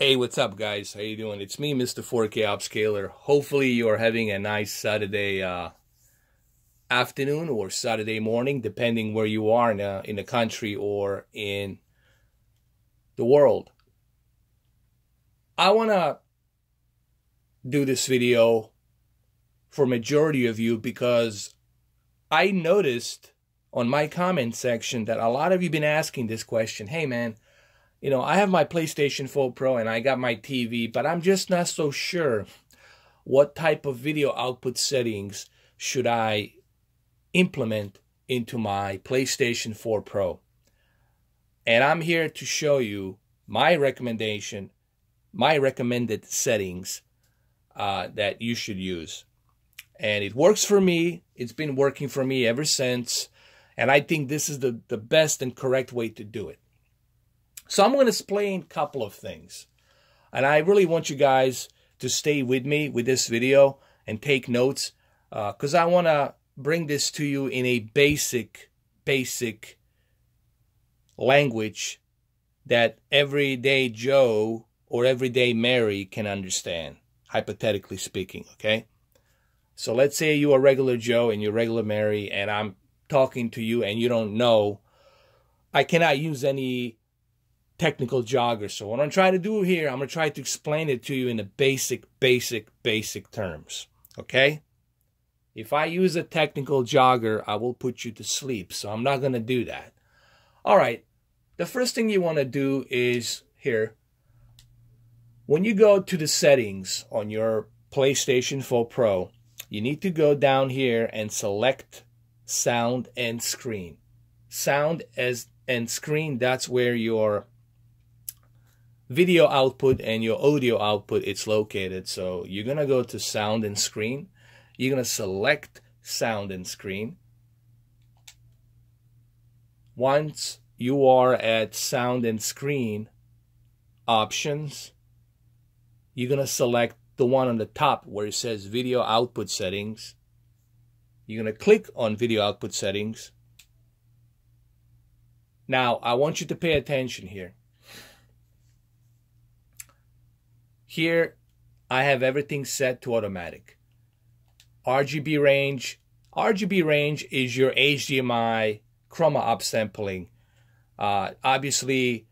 Hey, what's up, guys? How you doing? It's me, Mr. 4K Upscaler. Hopefully you are having a nice Saturday afternoon or Saturday morning, depending where you are in the country or in the world. I want to do this video for majority of you because I noticed on my comment section that a lot of you been asking this question. Hey, man, you know, I have my PlayStation 4 Pro and I got my TV, but I'm just not so sure what type of video output settings should I implement into my PlayStation 4 Pro. And I'm here to show you my recommended settings that you should use. And it works for me. It's been working for me ever since. And I think this is the best and correct way to do it. So I'm going to explain a couple of things. And I really want you guys to stay with me with this video and take notes. Because I want to bring this to you in a basic language that everyday Joe or everyday Mary can understand, hypothetically speaking, okay? So let's say you're a regular Joe and you're regular Mary, and I'm talking to you and you don't know. I cannot use any technical jargon. So what I'm trying to do here, I'm going to try to explain it to you in the basic terms, okay? If I use a technical jargon, I will put you to sleep, so I'm not going to do that. All right, the first thing you want to do is here. When you go to the settings on your PlayStation 4 Pro, you need to go down here and select sound and screen. Sound and screen, that's where your video output and your audio output is located. So you're going to go to sound and screen. You're going to select sound and screen. Once you are at sound and screen options, you're going to select the one on the top where it says video output settings. You're going to click on video output settings. Now, I want you to pay attention here. Here, I have everything set to automatic. RGB range. RGB range is your HDMI chroma upsampling. Obviously,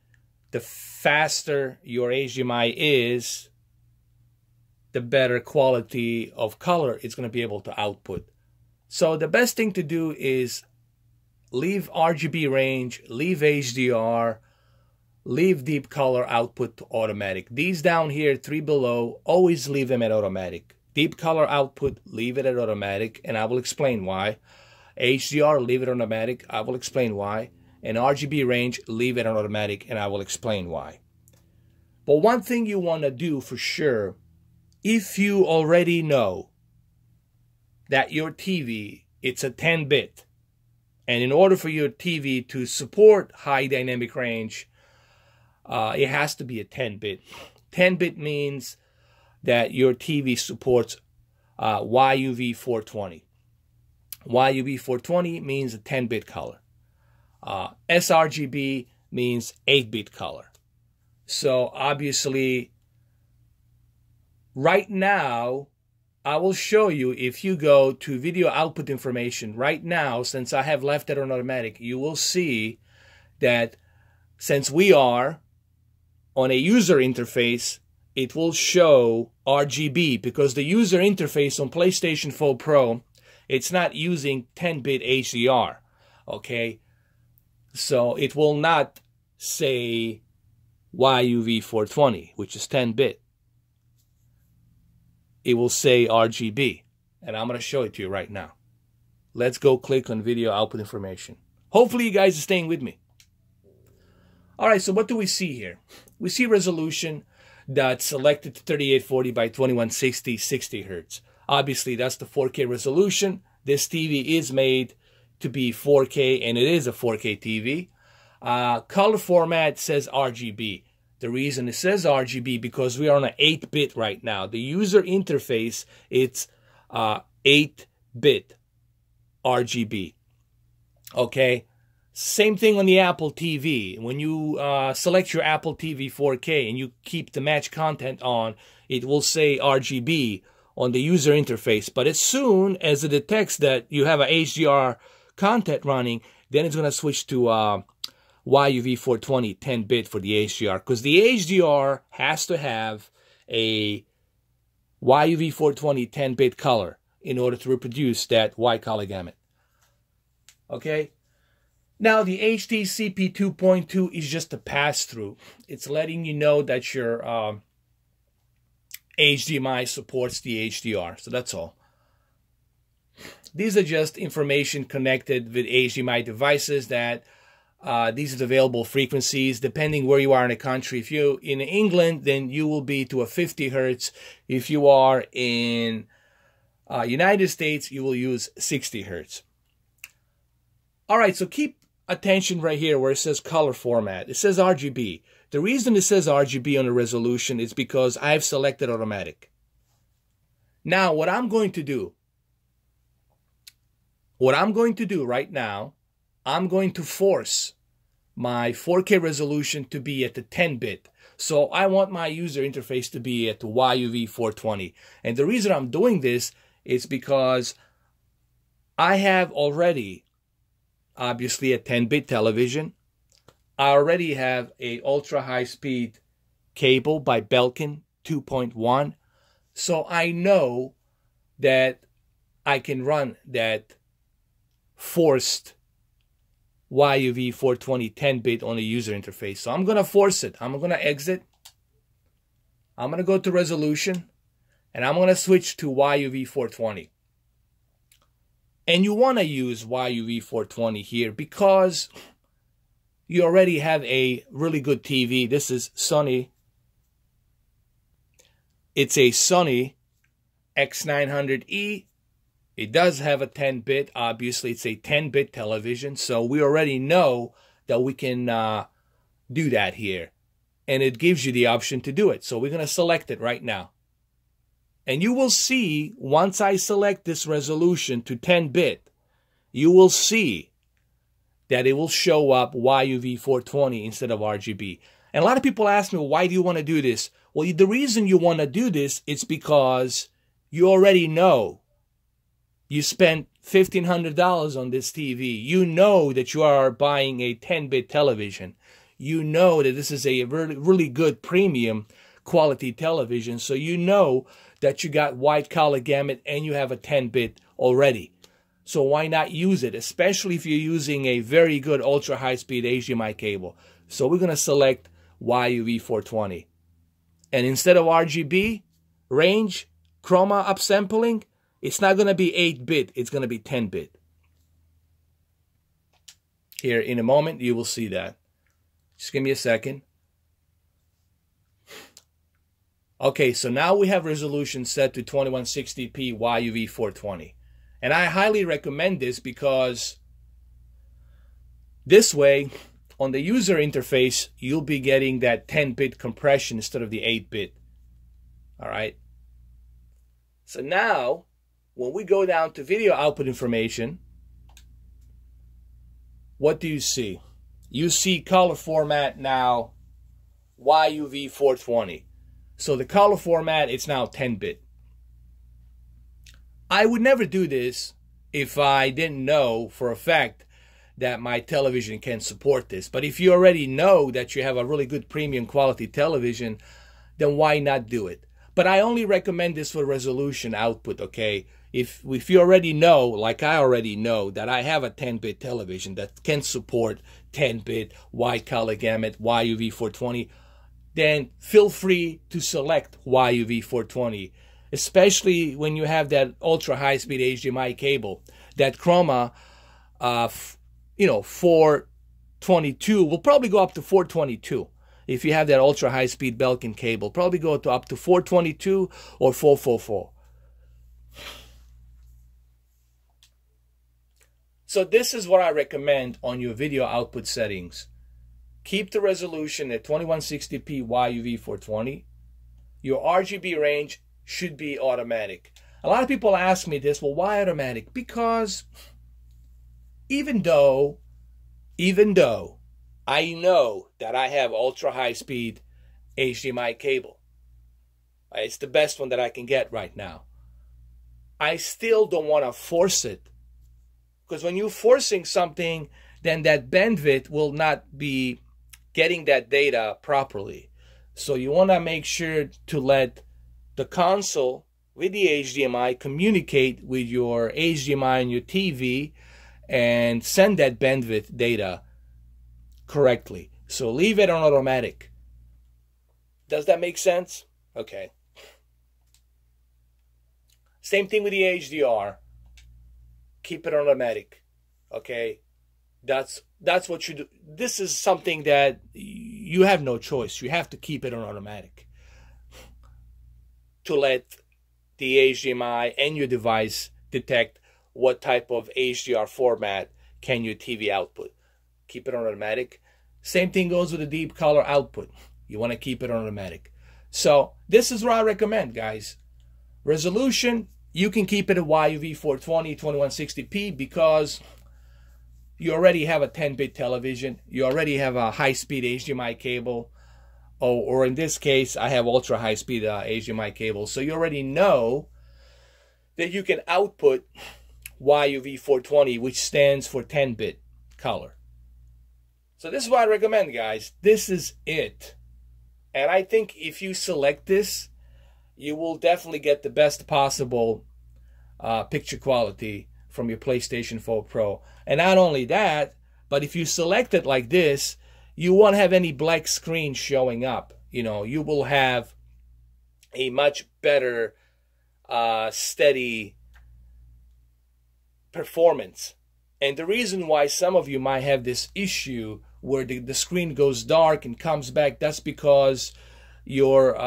the faster your HDMI is, the better quality of color it's going to be able to output. So the best thing to do is leave RGB range, leave HDR, leave deep color output to automatic. These down here, 3 below, always leave them at automatic. Deep color output, leave it at automatic, and I will explain why. HDR, leave it on automatic, I will explain why. And RGB range, leave it on automatic, and I will explain why. But one thing you want to do for sure, if you already know that your TV, it's a 10-bit, and in order for your TV to support high dynamic range, it has to be a 10-bit. 10-bit means that your TV supports YUV 420. YUV 420 means a 10-bit color. sRGB means 8-bit color. So obviously, right now, I will show you, if you go to video output information right now, since I have left it on automatic, you will see that since we are on a user interface, it will show RGB because the user interface on PlayStation 4 Pro, it's not using 10-bit HDR, okay? So it will not say YUV 420, which is 10-bit. It will say RGB, and I'm going to show it to you right now. Let's go click on video output information. Hopefully you guys are staying with me. All right, so what do we see here? We see resolution that's selected to 3840 by 2160, 60 Hertz. Obviously, that's the 4K resolution. This TV is made to be 4K, and it is a 4K TV. Color format says RGB. The reason it says RGB because we are on an 8-bit right now. The user interface, it's 8-bit RGB. Okay? Same thing on the Apple TV. When you select your Apple TV 4K and you keep the match content on, it will say RGB on the user interface. But as soon as it detects that you have a HDR content running, then it's going to switch to YUV 420 10-bit for the HDR, because the HDR has to have a YUV 420 10-bit color in order to reproduce that white color gamut. Okay? Now, the HDCP 2.2 is just a pass-through. It's letting you know that your HDMI supports the HDR. So that's all. These are just information connected with HDMI devices that these are the available frequencies depending where you are in the country. If you're in England, then you will be to a 50 hertz. If you are in United States, you will use 60 hertz. All right, so keep attention right here where it says color format. It says RGB. The reason it says RGB on the resolution is because I've selected automatic. Now, what I'm going to do right now, I'm going to force my 4K resolution to be at the 10-bit. So I want my user interface to be at the YUV 420. And the reason I'm doing this is because I have already, obviously, a 10-bit television. I already have a ultra high-speed cable by Belkin 2.1. So I know that I can run that forced YUV 420 10-bit on the user interface. So I'm going to force it. I'm going to exit. I'm going to go to resolution. And I'm going to switch to YUV 420. And you want to use YUV 420 here because you already have a really good TV. This is Sony. It's a Sony X900E. It does have a 10-bit. Obviously, it's a 10-bit television. So we already know that we can do that here. And it gives you the option to do it. So we're going to select it right now. And you will see, once I select this resolution to 10-bit, you will see that it will show up YUV 420 instead of RGB. And a lot of people ask me, why do you want to do this? Well, the reason you want to do this is because you already know you spent $1,500 on this TV. You know that you are buying a 10-bit television. You know that this is a really good premium quality television. So you know that you got white color gamut and you have a 10-bit already. So why not use it, especially if you're using a very good ultra high-speed HDMI cable. So we're going to select YUV 420. And instead of RGB, range, chroma upsampling, it's not going to be 8-bit, it's going to be 10-bit. Here, in a moment, you will see that. Just give me a second. Okay, so now we have resolution set to 2160p YUV 420. And I highly recommend this because this way, on the user interface, you'll be getting that 10-bit compression instead of the 8-bit. All right? So now, when we go down to video output information, what do you see? You see color format now, YUV 420. So the color format, it's now 10-bit. I would never do this if I didn't know for a fact that my television can support this. But if you already know that you have a really good premium quality television, then why not do it? But I only recommend this for resolution output, okay? If you already know, like I already know, that I have a 10-bit television that can support 10-bit, white color gamut, YUV 420, then feel free to select YUV 420, especially when you have that ultra high-speed HDMI cable. That chroma, 422 will probably go up to 422. If you have that ultra high-speed Belkin cable, probably go to up to 422 or 444. So this is what I recommend on your video output settings. Keep the resolution at 2160p YUV 420. Your RGB range should be automatic. A lot of people ask me this, well, why automatic? Because even though even though I know that I have ultra high speed HDMI cable, it's the best one that I can get right now, I still don't want to force it. Because when you're forcing something, then that bandwidth will not be getting that data properly. So you want to make sure to let the console with the HDMI communicate with your HDMI and your TV and send that bandwidth data correctly. So leave it on automatic. Does that make sense? Okay. Same thing with the HDR. Keep it on automatic. Okay. That's what you do. This is something that you have no choice. You have to keep it on automatic to let the HDMI and your device detect what type of HDR format can your TV output. Keep it on automatic. Same thing goes with the deep color output. You want to keep it on automatic. So this is what I recommend, guys. Resolution, you can keep it at YUV 420, 2160p because you already have a 10-bit television. You already have a high-speed HDMI cable. Or in this case, I have ultra high-speed HDMI cable. So you already know that you can output YUV 420, which stands for 10-bit color. So this is what I recommend, guys. This is it. And I think if you select this, you will definitely get the best possible picture quality from your PlayStation 4 Pro. And not only that, but if you select it like this, you won't have any black screen showing up. You know, you will have a much better steady performance. And the reason why some of you might have this issue where the screen goes dark and comes back, that's because your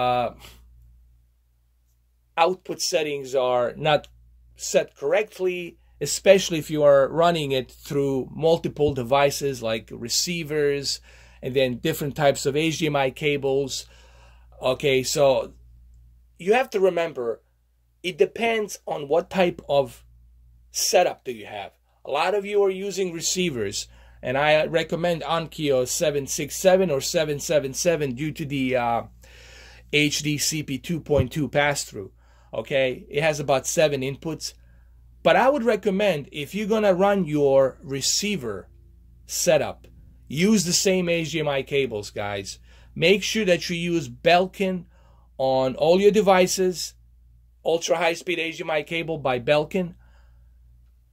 output settings are not set correctly, especially if you are running it through multiple devices like receivers and then different types of HDMI cables. Okay, so you have to remember, it depends on what type of setup do you have. A lot of you are using receivers, and I recommend Onkyo 767 or 777 due to the HDCP 2.2 pass-through. Okay, it has about 7 inputs. But I would recommend, if you're going to run your receiver setup, use the same HDMI cables, guys. Make sure that you use Belkin on all your devices, ultra high-speed HDMI cable by Belkin.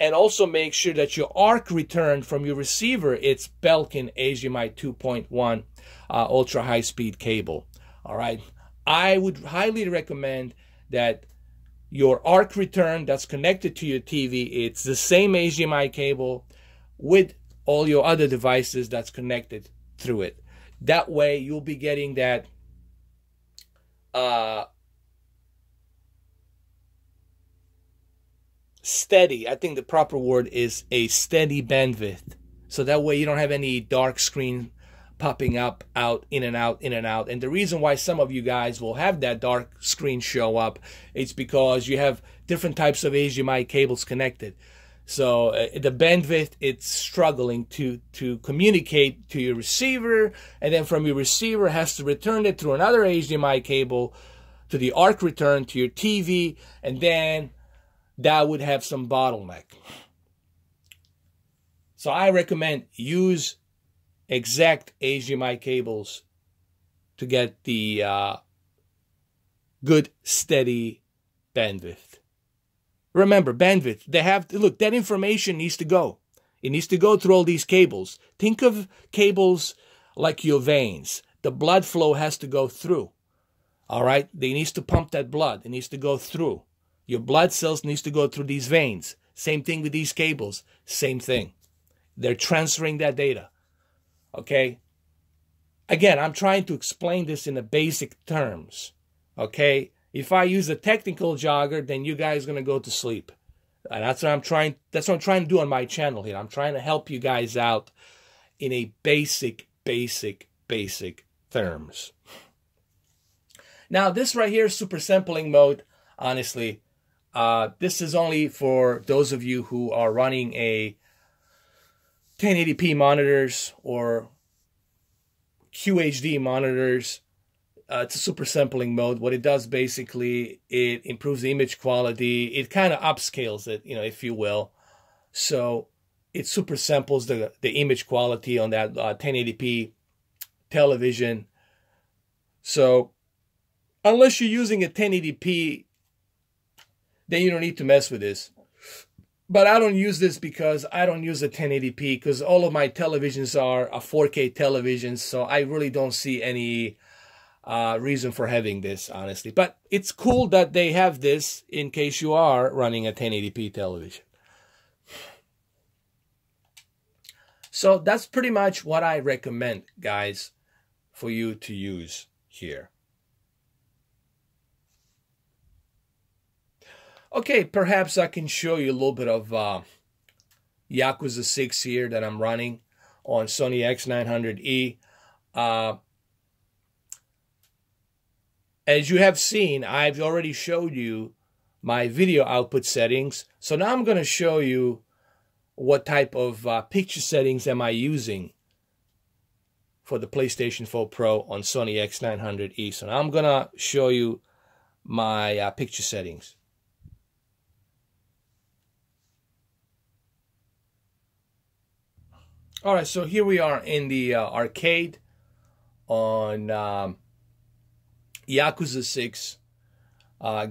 And also make sure that your arc return from your receiver, it's Belkin HDMI 2.1 ultra high-speed cable. All right. I would highly recommend that your arc return that's connected to your TV, it's the same HDMI cable with all your other devices that's connected through it. That way you'll be getting that steady, I think the proper word is a steady bandwidth. So that way you don't have any dark screen popping up, out, in and out, in and out. And the reason why some of you guys will have that dark screen show up, it's because you have different types of HDMI cables connected. So the bandwidth, it's struggling to communicate to your receiver, and then from your receiver has to return it through another HDMI cable to the arc return to your TV, and then that would have some bottleneck. So I recommend use exact HDMI cables to get the good steady bandwidth. Remember, bandwidth, they have to, look, that information needs to go. It needs to go through all these cables. Think of cables like your veins. The blood flow has to go through. All right? They needs to pump that blood. It needs to go through. Your blood cells needs to go through these veins. Same thing with these cables. Same thing. They're transferring that data. Okay? Again, I'm trying to explain this in the basic terms. Okay? If I use a technical jogger, then you guys are going to go to sleep. And that's what I'm trying to do on my channel here. I'm trying to help you guys out in a basic terms. Now, this right here, super sampling mode, honestly, this is only for those of you who are running a 1080p monitors or QHD monitors. It's a super sampling mode. What it does basically, it improves the image quality. It kind of upscales it, if you will. So it super samples the image quality on that 1080p television. So unless you're using a 1080p, then you don't need to mess with this. But I don't use this because I don't use a 1080p, because all of my televisions are a 4K televisions, so I really don't see any reason for having this, honestly. But it's cool that they have this in case you are running a 1080p television. So that's pretty much what I recommend, guys, for you to use here. Okay, perhaps I can show you a little bit of Yakuza 6 here that I'm running on Sony X900E. As you have seen, I've already showed you my video output settings. So now I'm going to show you what type of picture settings am I using for the PlayStation 4 Pro on Sony X900E. So now I'm going to show you my picture settings. All right, so here we are in the arcade on Yakuza 6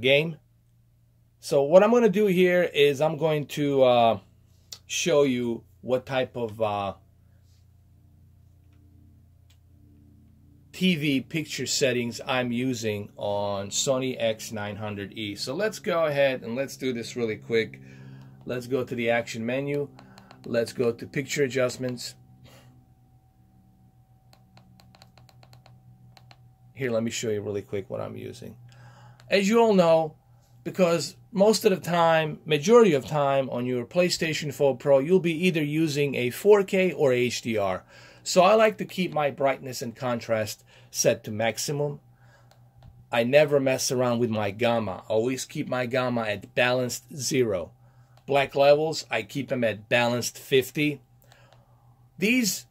game. So what I'm going to do here is I'm going to show you what type of TV picture settings I'm using on Sony X900E. So let's go ahead and let's do this really quick. Let's go to the action menu. Let's go to picture adjustments. Here, let me show you really quick what I'm using. As you all know, because most of the time, majority of time on your PlayStation 4 Pro, you'll be either using a 4K or HDR. So I like to keep my brightness and contrast set to maximum. I never mess around with my gamma. I always keep my gamma at balanced 0. Black levels, I keep them at balanced 50. These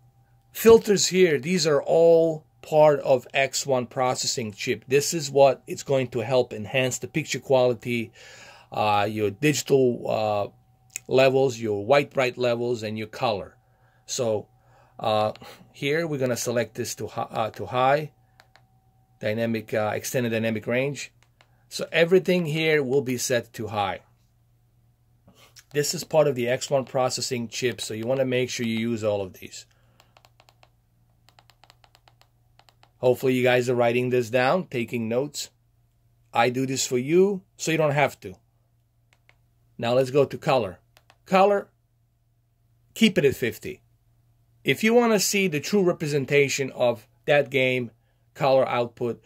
filters here, these are all part of X1 processing chip. This is what it's going to help enhance the picture quality, your digital levels, your white bright levels, and your color. So here we're going to select this to high, dynamic, extended dynamic range. So everything here will be set to high. This is part of the X1 processing chip, so you want to make sure you use all of these. Hopefully you guys are writing this down, taking notes. I do this for you, so you don't have to. Now let's go to color. Color, keep it at 50. If you want to see the true representation of that game, color output,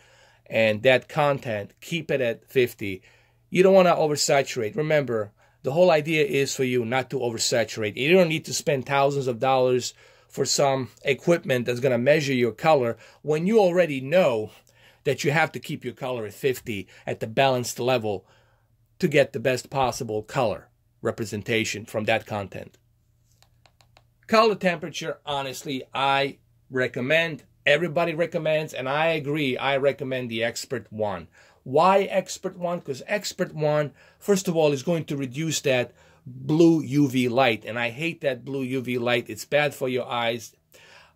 and that content, keep it at 50. You don't want to oversaturate. Remember, the whole idea is for you not to oversaturate. You don't need to spend thousands of dollars for some equipment that's going to measure your color when you already know that you have to keep your color at 50 at the balanced level to get the best possible color representation from that content. Color temperature, honestly, I recommend, everybody recommends, and I agree, I recommend the Expert One. Why Expert One? Because Expert One, first of all, is going to reduce that blue UV light, and I hate that blue UV light. It's bad for your eyes.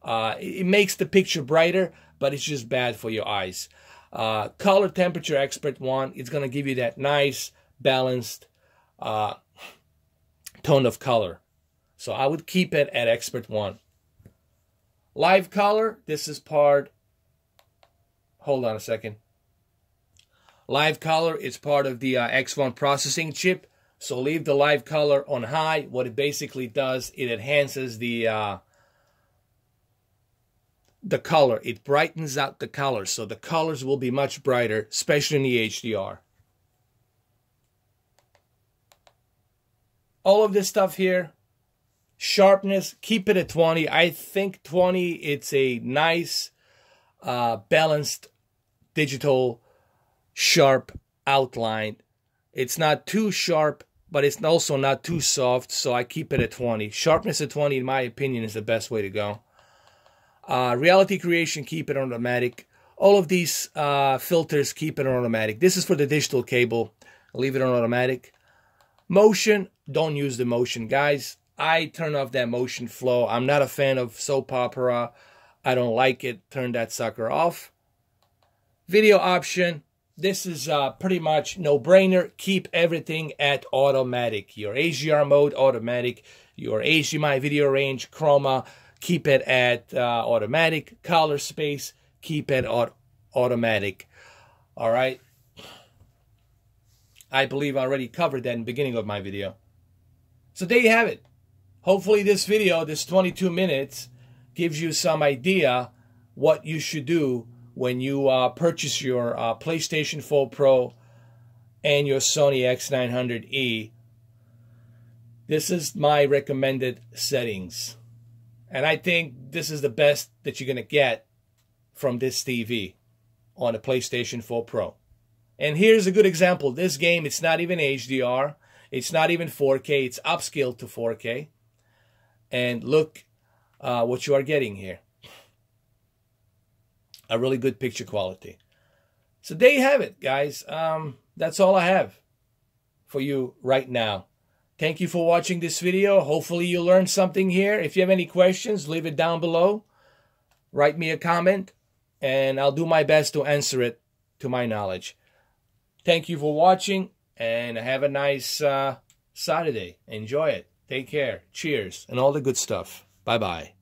It makes the picture brighter, but it's just bad for your eyes. Color temperature Expert One, it's going to give you that nice balanced tone of color. So I would keep it at Expert One. Live color, this is part, hold on a second. Live color is part of the X1 processing chip. So leave the live color on high. What it basically does, it enhances the color. It brightens out the colors. So the colors will be much brighter, especially in the HDR. All of this stuff here, sharpness, keep it at 20. I think 20, it's a nice, balanced, digital, sharp outline. It's not too sharp but it's also not too soft, so I keep it at 20. Sharpness at 20, in my opinion, is the best way to go. Reality creation, keep it on automatic. All of these filters, keep it on automatic. This is for the digital cable. Leave it on automatic. Motion, don't use the motion, guys. I turn off that motion flow. I'm not a fan of soap opera. I don't like it. Turn that sucker off. Video option. This is pretty much no-brainer. Keep everything at automatic. Your HDR mode, automatic. Your HDMI video range, chroma, keep it at automatic. Color space, keep it automatic. All right. I believe I already covered that in the beginning of my video. So there you have it. Hopefully this video, this 22 minutes, gives you some idea what you should do when you purchase your PlayStation 4 Pro and your Sony X900E. This is my recommended settings. And I think this is the best that you're going to get from this TV on a PlayStation 4 Pro. And here's a good example. This game, it's not even HDR. It's not even 4K. It's upscaled to 4K. And look what you are getting here. A really good picture quality. So there you have it, guys. That's all I have for you right now. Thank you for watching this video. Hopefully you learned something here. If you have any questions, leave it down below. Write me a comment, and I'll do my best to answer it to my knowledge. Thank you for watching, and have a nice Saturday. Enjoy it. Take care. Cheers, and all the good stuff. Bye-bye.